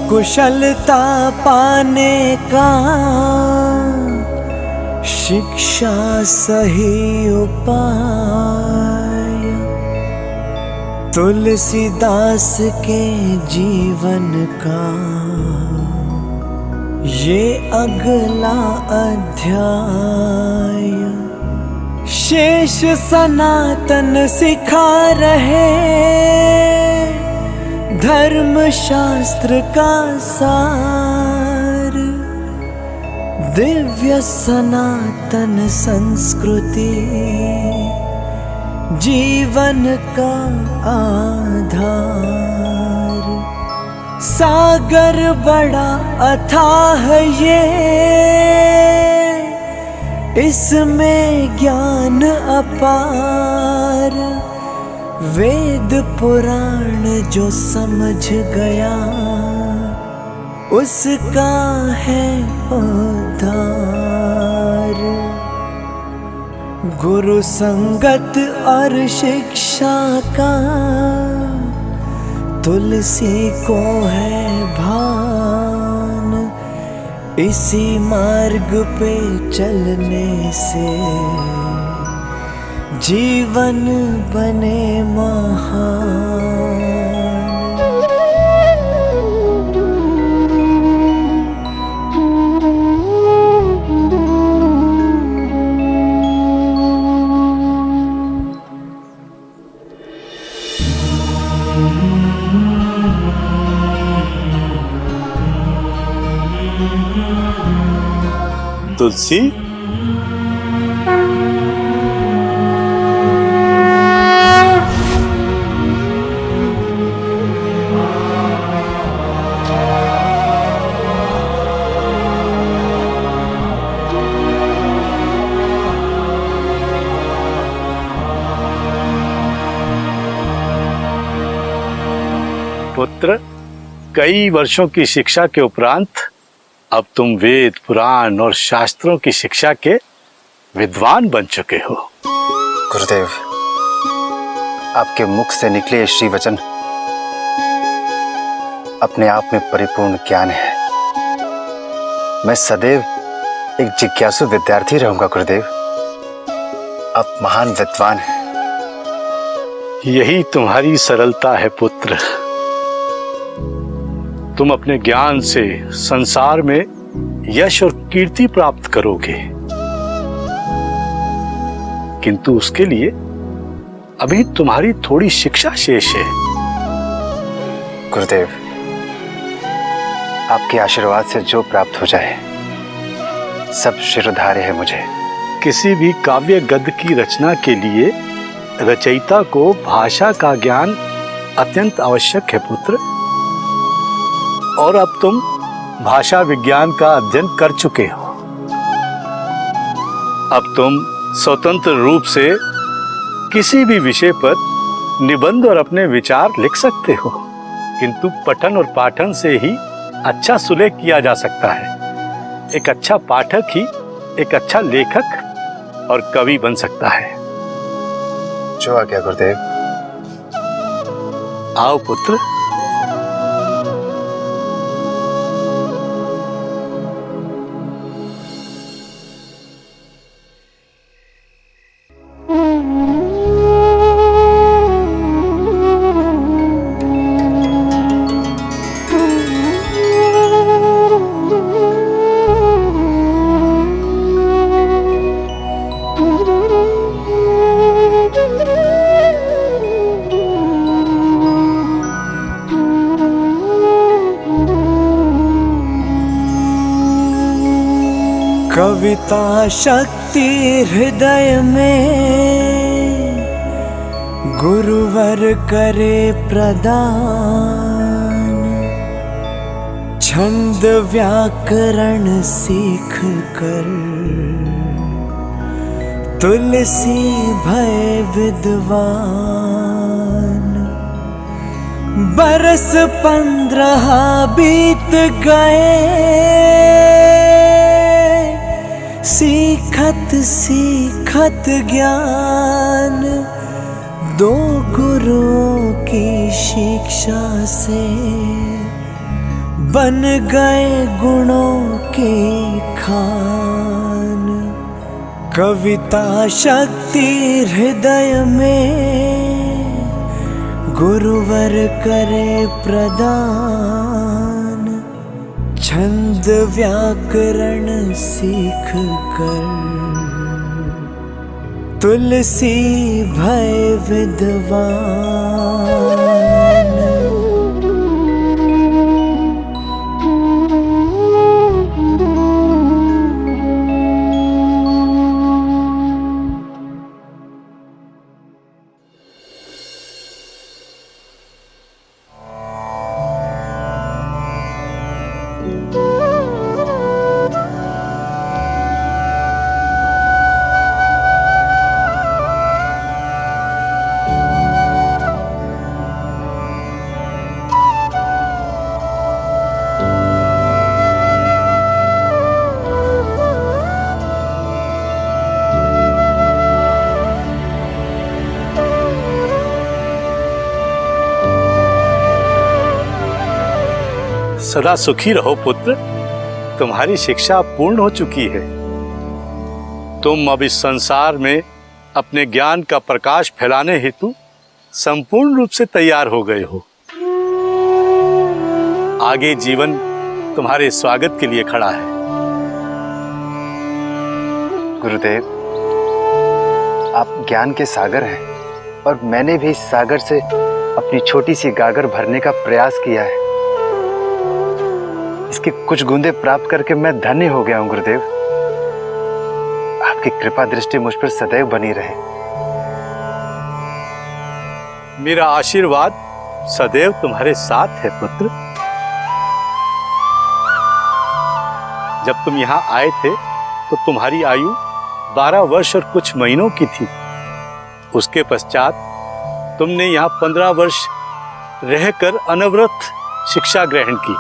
कुशलता पाने का शिक्षा सही उपाय। तुलसीदास के जीवन का ये अगला अध्याय। शेष सनातन सिखा रहे धर्म शास्त्र का सार। दिव्य सनातन संस्कृति जीवन का आधार। सागर बड़ा अथाह ये, इसमें ज्ञान अपार। वेद पुराण जो समझ गया उसका है उद्धार। गुरु संगत और शिक्षा का तुलसी को है भान। इसी मार्ग पे चलने से जीवन बने महान। तुलसी, पुत्र, कई वर्षों की शिक्षा के उपरांत अब तुम वेद पुराण और शास्त्रों की शिक्षा के विद्वान बन चुके हो। गुरुदेव, आपके मुख से निकले श्री वचन अपने आप में परिपूर्ण ज्ञान है। मैं सदैव एक जिज्ञासु विद्यार्थी रहूंगा गुरुदेव। आप महान विद्वान हैं। यही तुम्हारी सरलता है पुत्र। तुम अपने ज्ञान से संसार में यश और कीर्ति प्राप्त करोगे, किंतु उसके लिए अभी तुम्हारी थोड़ी शिक्षा शेष है। गुरुदेव, आपके आशीर्वाद से जो प्राप्त हो जाए सब शिरोधार्य है मुझे। किसी भी काव्य गद्य की रचना के लिए रचयिता को भाषा का ज्ञान अत्यंत आवश्यक है पुत्र। और अब तुम भाषा विज्ञान का अध्ययन कर चुके हो। अब तुम स्वतंत्र रूप से किसी भी विषय पर निबंध और अपने विचार लिख सकते हो, किंतु पठन और पाठन से ही अच्छा सुलेख किया जा सकता है। एक अच्छा पाठक ही एक अच्छा लेखक और कवि बन सकता है। जो आ गया गुरुदेव। आओ पुत्र। कविता शक्ति हृदय में गुरुवर करे प्रदान। छंद व्याकरण सीख कर तुलसी भय विद्वान। बरस 15 बीत गए सीखत सीखत ज्ञान। 2 गुरुओं की शिक्षा से बन गए गुणों की खान। कविता शक्ति हृदय में गुरुवर करे प्रदान। छंद व्याकरण सीख कर तुलसी भय विद्वान। सदा सुखी रहो पुत्र, तुम्हारी शिक्षा पूर्ण हो चुकी है। तुम अब इस संसार में अपने ज्ञान का प्रकाश फैलाने हेतु संपूर्ण रूप से तैयार हो गए हो। आगे जीवन तुम्हारे स्वागत के लिए खड़ा है। गुरुदेव, आप ज्ञान के सागर हैं और मैंने भी इस सागर से अपनी छोटी सी गागर भरने का प्रयास किया है। इसकी कुछ बूंदें प्राप्त करके मैं धन्य हो गया हूं गुरुदेव। आपकी कृपा दृष्टि मुझ पर सदैव बनी रहे। मेरा आशीर्वाद सदैव तुम्हारे साथ है पुत्र। जब तुम यहाँ आए थे तो तुम्हारी आयु 12 वर्ष और कुछ महीनों की थी। उसके पश्चात तुमने यहाँ 15 वर्ष रहकर अनवरत शिक्षा ग्रहण की।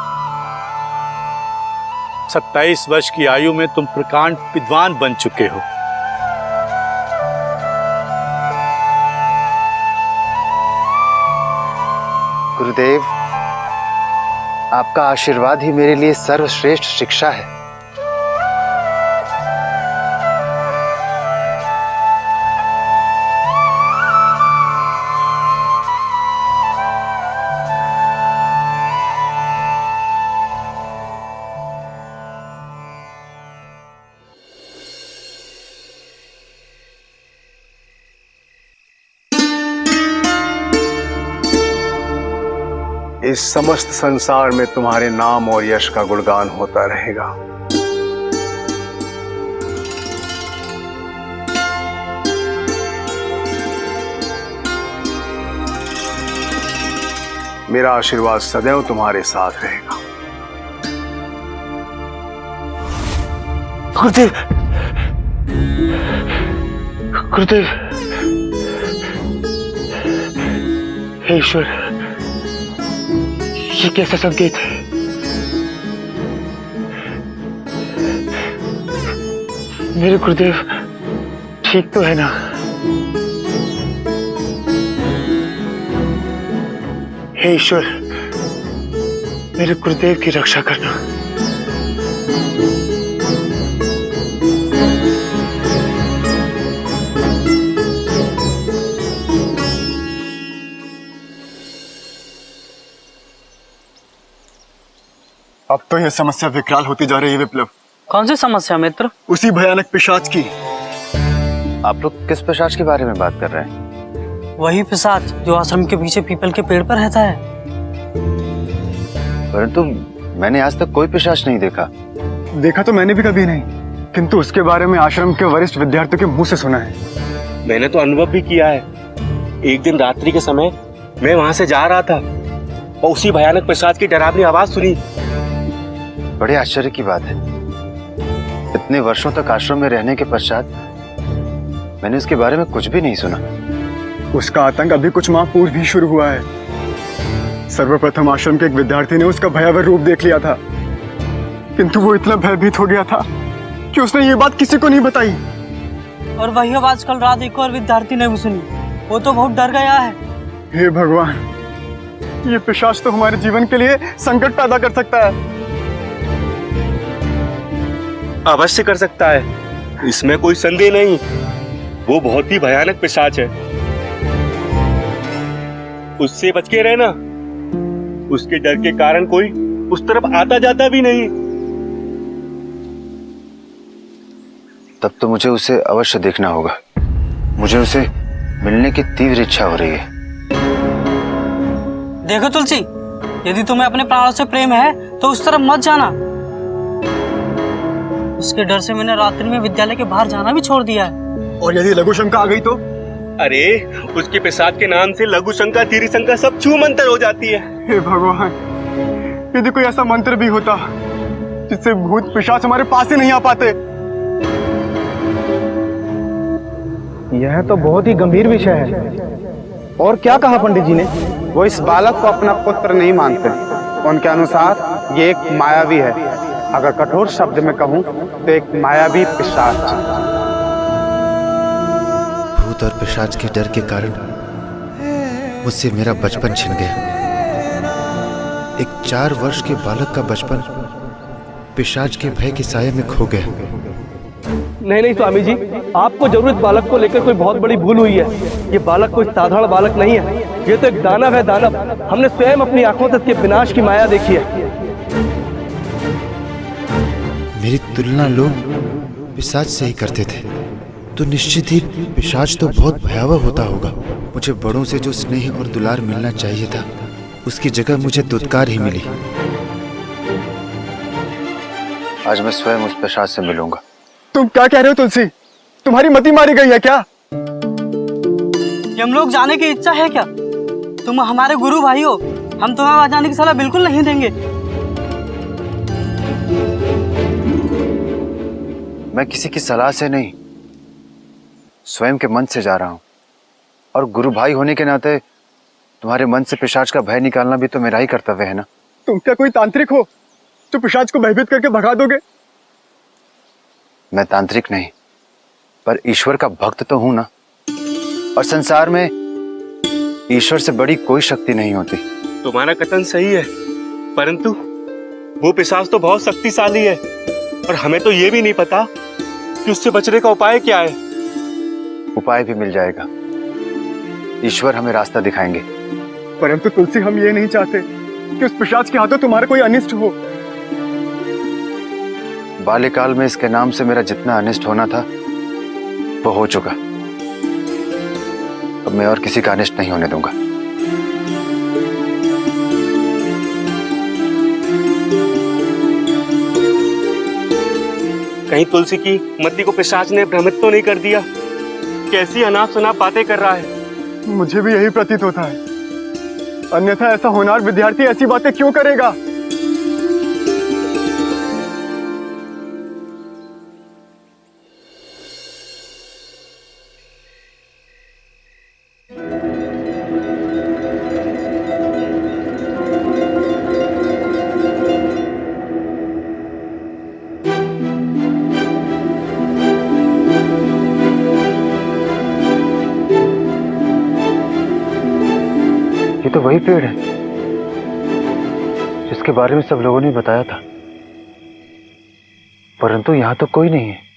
27 वर्ष की आयु में तुम प्रकांड विद्वान बन चुके हो। गुरुदेव, आपका आशीर्वाद ही मेरे लिए सर्वश्रेष्ठ शिक्षा है। इस समस्त संसार में तुम्हारे नाम और यश का गुणगान होता रहेगा। मेरा आशीर्वाद सदैव तुम्हारे साथ रहेगा। गुरुदेव, गुरुदेव, हे ईश्वर, ये कैसा संकेत है? मेरे गुरुदेव ठीक तो है ना? हे ईश्वर, मेरे गुरुदेव की रक्षा करना। अब तो यह समस्या विकराल होती जा रही है विप्लव। कौन सी समस्या मित्र? उसी भयानक पिशाच की। आप लोग किस पिशाच के बारे में बात कर रहे हैं? वही पिशाच जो आश्रम के पीछे पीपल के पेड़ पर रहता है। परंतु मैंने आज तक कोई पिशाच नहीं देखा। देखा तो मैंने भी कभी नहीं, किंतु उसके बारे में आश्रम के वरिष्ठ विद्यार्थियों के मुंह से सुना है। मैंने तो अनुभव भी किया है। एक दिन रात्रि के समय मैं वहां से जा रहा था और उसी भयानक पिशाच की डरावनी आवाज सुनी। बड़े आश्चर्य की बात है, इतने वर्षों तक आश्रम में रहने के पश्चात मैंने उसके बारे में कुछ भी नहीं सुना। उसका आतंक अभी कुछ माह पूर्व ही शुरू हुआ है। सर्वप्रथम आश्रम के एक विद्यार्थी ने उसका भयावह रूप देख लिया था, किंतु वो इतना भयभीत हो गया था कि उसने ये बात किसी को नहीं बताई। और वही आवाज कल रात एक और विद्यार्थी ने भी सुनी। वो तो बहुत डर गया है। हे भगवान, ये पिशाच तो हमारे जीवन के लिए संकट पैदा कर सकता है। अवश्य कर सकता है, इसमें कोई संदेह नहीं। वो बहुत ही भयानक पिशाच है, उससे बच के रहना। उसके डर के कारण कोई उस तरफ आता जाता भी नहीं। तब तो मुझे उसे अवश्य देखना होगा। मुझे उसे मिलने की तीव्र इच्छा हो रही है। देखो तुलसी, यदि तुम्हें अपने प्राणों से प्रेम है तो उस तरफ मत जाना। उसके डर से मैंने रात्रि में विद्यालय के बाहर जाना भी छोड़ दिया है। और यदि लघु शंका आ गई तो? अरे उसके पिशाच के नाम से लघु शंका, तीव्र शंका सब छू मंतर हो जाती है। हे भगवान, यदि कोई ऐसा मंत्र भी होता जिससे भूत पिशाच हमारे पास ही नहीं आ पाते। यह तो बहुत ही गंभीर विषय है। और क्या कहा पंडित जी ने? वो इस बालक को अपना पुत्र नहीं मानते। उनके अनुसार ये एक मायावी है। अगर कठोर शब्द में कहूं तो एक मायावी पिशाच। भूत और पिशाच के डर के कारण मुझसे मेरा बचपन छिन गया। एक 4 वर्ष के बालक का बचपन पिशाच के भय के साये में खो गया। नहीं स्वामी जी, आपको जरूर इस बालक को लेकर कोई बहुत बड़ी भूल हुई है। ये बालक कोई साधारण बालक नहीं है, ये तो एक दानव है, दानव। हमने स्वयं अपनी आंखों से इसके विनाश की माया देखी है। मेरी तुलना लोग पिशाच से ही करते थे, तो निश्चित ही पिशाच तो बहुत भयावह होता होगा। मुझे बड़ों से जो स्नेह और दुलार मिलना चाहिए था, उसकी जगह मुझे दुत्कार ही मिली। आज मैं स्वयं उस पिशाच से मिलूंगा। तुम क्या कह रहे हो तुलसी? तुम्हारी मति मारी गई है क्या? हम लोग जाने की इच्छा है क्या? तुम हमारे गुरु भाई हो, हम तुम्हें वहां जाने की सलाह बिल्कुल नहीं देंगे। मैं किसी की सलाह से नहीं, स्वयं के मन से जा रहा हूं। और गुरु भाई होने के नाते तुम्हारे मन से पिशाच का भय निकालना भी तो मेरा ही कर्तव्य है ना। तुम क्या कोई तांत्रिक हो जो पिशाच को भयभीत करके भगा दोगे? मैं तांत्रिक नहीं, पर ईश्वर का भक्त तो हूं ना। और संसार में ईश्वर से बड़ी कोई शक्ति नहीं होती। तुम्हारा कथन सही है, परंतु वो पिशाच तो बहुत शक्तिशाली है, और हमें तो ये भी नहीं पता कि उससे बचने का उपाय क्या है। उपाय भी मिल जाएगा, ईश्वर हमें रास्ता दिखाएंगे। परंतु तुलसी, हम ये नहीं चाहते कि उस पिशाच के हाथों तुम्हारा कोई अनिष्ट हो। बाल्यकाल में इसके नाम से मेरा जितना अनिष्ट होना था वो हो चुका। अब मैं और किसी का अनिष्ट नहीं होने दूंगा। कहीं तुलसी की मति को पिशाच ने भ्रमित तो नहीं कर दिया? कैसी अनाप शनाप बातें कर रहा है। मुझे भी यही प्रतीत होता है, अन्यथा ऐसा होनहार विद्यार्थी ऐसी बातें क्यों करेगा? ये तो वही पेड़ है जिसके बारे में सब लोगों ने बताया था, परंतु यहां तो कोई नहीं है।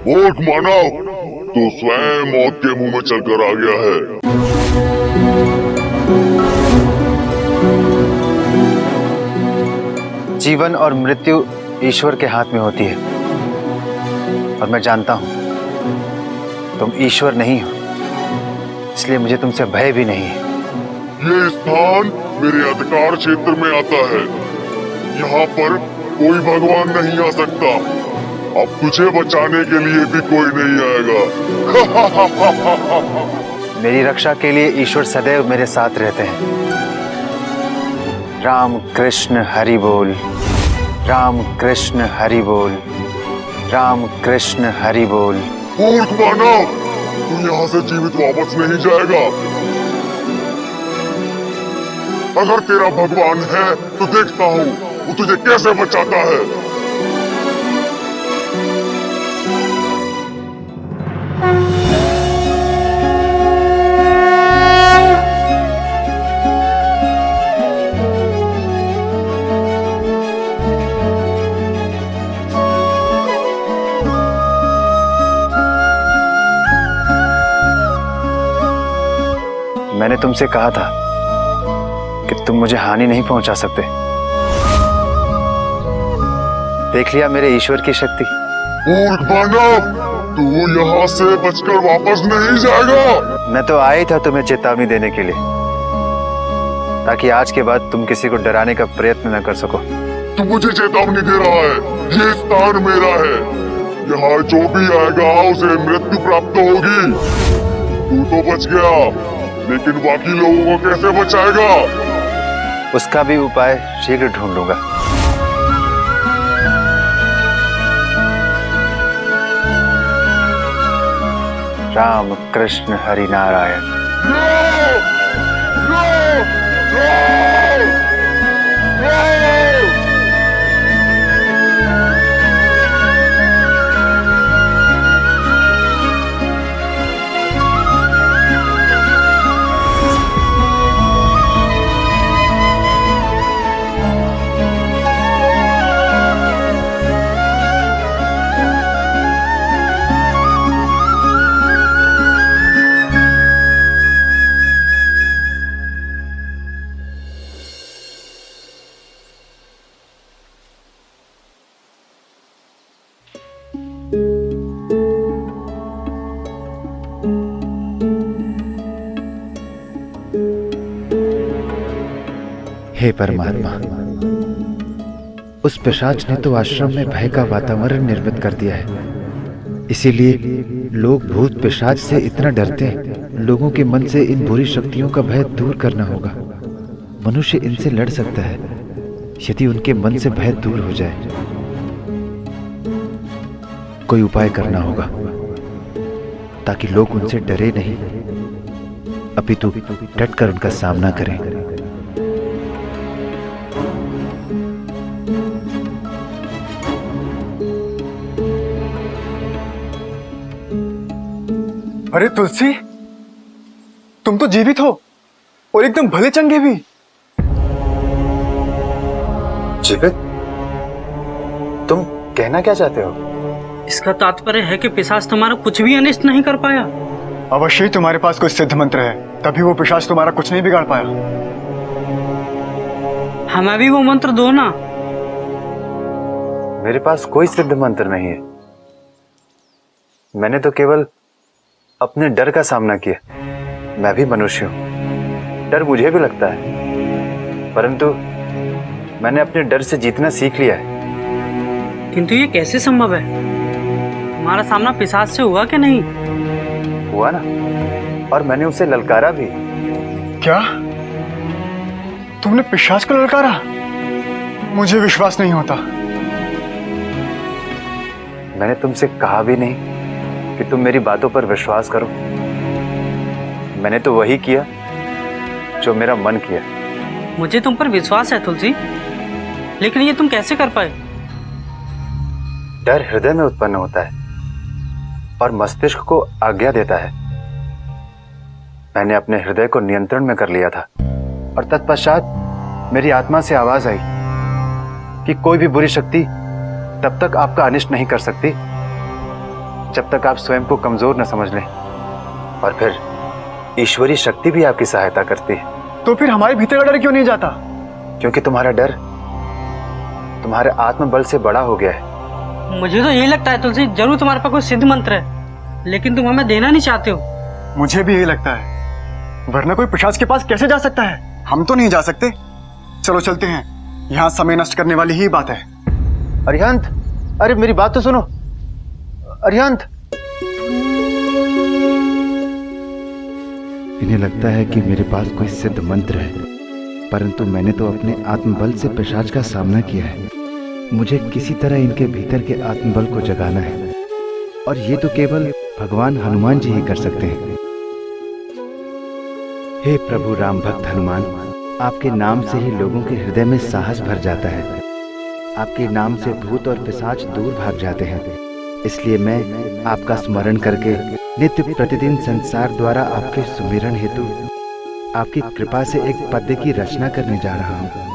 वोट माना तो स्वयं मौत के मुंह में चलकर आ गया है। जीवन और मृत्यु ईश्वर के हाथ में होती है, और मैं जानता हूं तुम ईश्वर नहीं हो, इसलिए मुझे तुमसे भय भी नहीं है। ये स्थान मेरे अधिकार क्षेत्र में आता है। यहाँ पर कोई भगवान नहीं आ सकता। अब तुझे बचाने के लिए भी कोई नहीं आएगा। मेरी रक्षा के लिए ईश्वर सदैव मेरे साथ रहते हैं। राम कृष्ण हरि बोल, राम कृष्ण हरि बोल, राम कृष्ण हरि बोल। मूर्ख मानव, तू यहाँ से जीवित वापस नहीं जाएगा। अगर तेरा भगवान है तो देखता हूँ वो तुझे कैसे बचाता है। मैंने तुमसे कहा था कि तुम मुझे हानि नहीं पहुंचा सकते। देख लिया मेरे ईश्वर की शक्ति। मूर्ख मानव, तू यहाँ से बचकर वापस नहीं जाएगा। मैं तो आया था तुम्हें चेतावनी देने के लिए, ताकि आज के बाद तुम किसी को डराने का प्रयत्न न कर सको। तू मुझे चेतावनी दे रहा है? ये स्थान मेरा है, यहाँ जो भी आएगा उसे मृत्यु प्राप्त होगी। तू तो बच गया, लेकिन बाकी लोगों को कैसे बचाएगा? उसका भी उपाय शीघ्र ढूंढ लूंगा। राम कृष्ण हरि नारायण। हे परमात्मा, उस पिशाच ने तो आश्रम में भय का वातावरण निर्मित कर दिया है। इसीलिए लोग भूत पिशाच से इतना डरते हैं। लोगों के मन से इन बुरी शक्तियों का भय दूर करना होगा। मनुष्य इनसे लड़ सकता है यदि उनके मन से भय दूर हो जाए। कोई उपाय करना होगा ताकि लोग उनसे डरे नहीं, अपितु डटकर उनका सामना करें। अरे तुलसी, तुम तो जीवित हो और एकदम भले चंगे भी। जीवित? तुम कहना क्या चाहते हो? इसका तात्पर्य है कि पिशाच तुम्हारा कुछ भी अनिष्ट नहीं कर पाया। अवश्य ही तुम्हारे पास कोई सिद्ध मंत्र है, तभी वो पिशाच तुम्हारा कुछ नहीं बिगाड़ पाया। हमें भी वो मंत्र दो ना। मेरे पास कोई सिद्ध मंत्र नहीं है। मैंने तो केवल अपने डर का सामना किया। मैं भी मनुष्य हूं, डर मुझे भी लगता है, परंतु मैंने अपने डर से जीतना सीख लिया है। किंतु ये कैसे संभव है? तुम्हारा सामना पिशाच से हुआ कि नहीं? हुआ ना, और मैंने उसे ललकारा भी। क्या तुमने पिशाच को ललकारा? मुझे विश्वास नहीं होता। मैंने तुमसे कहा भी नहीं कि तुम मेरी बातों पर विश्वास करो। मैंने तो वही किया जो मेरा मन किया। मुझे तुम पर विश्वास है तुलसी, लेकिन ये तुम कैसे कर पाए? डर हृदय में उत्पन्न होता है और मस्तिष्क को आज्ञा देता है। मैंने अपने हृदय को नियंत्रण में कर लिया था और तत्पश्चात मेरी आत्मा से आवाज आई कि कोई भी बुरी शक्ति तब तक आपका अनिष्ट नहीं कर सकती जब तक आप स्वयं को कमजोर न समझ लें, और फिर ईश्वरीय शक्ति भी आपकी सहायता करती है। तो फिर हमारे भीतर का डर क्यों नहीं जाता? क्योंकि तुम्हारा डर तुम्हारे आत्मबल से बड़ा हो गया है। मुझे तो यही लगता है तुलसी, जरूर तुम्हारे पास कोई सिद्ध मंत्र है, लेकिन तुम हमें देना नहीं चाहते हो। मुझे भी यही लगता है, वरना कोई पिशाच के पास कैसे जा सकता है? हम तो नहीं जा सकते। चलो चलते हैं, यहाँ समय नष्ट करने वाली ही बात है। अरिहंत, अरे मेरी बात तो सुनो। अरिहंत, इन्हें लगता है कि मेरे पास कोई सिद्ध मंत्र है, परंतु मैंने तो अपने आत्मबल से पिशाच का सामना किया है। मुझे किसी तरह इनके भीतर के आत्मबल को जगाना है, और ये तो केवल भगवान हनुमान जी ही कर सकते हैं। हे प्रभु राम भक्त हनुमान, आपके नाम से ही लोगों के हृदय में साहस भर जाता है। आपके नाम से भूत और पिशाच दूर भाग जाते हैं। इसलिए मैं आपका स्मरण करके नित्य प्रतिदिन संसार द्वारा आपके सुमिरन हेतु आपकी कृपा से एक पद्य की रचना करने जा रहा हूँ।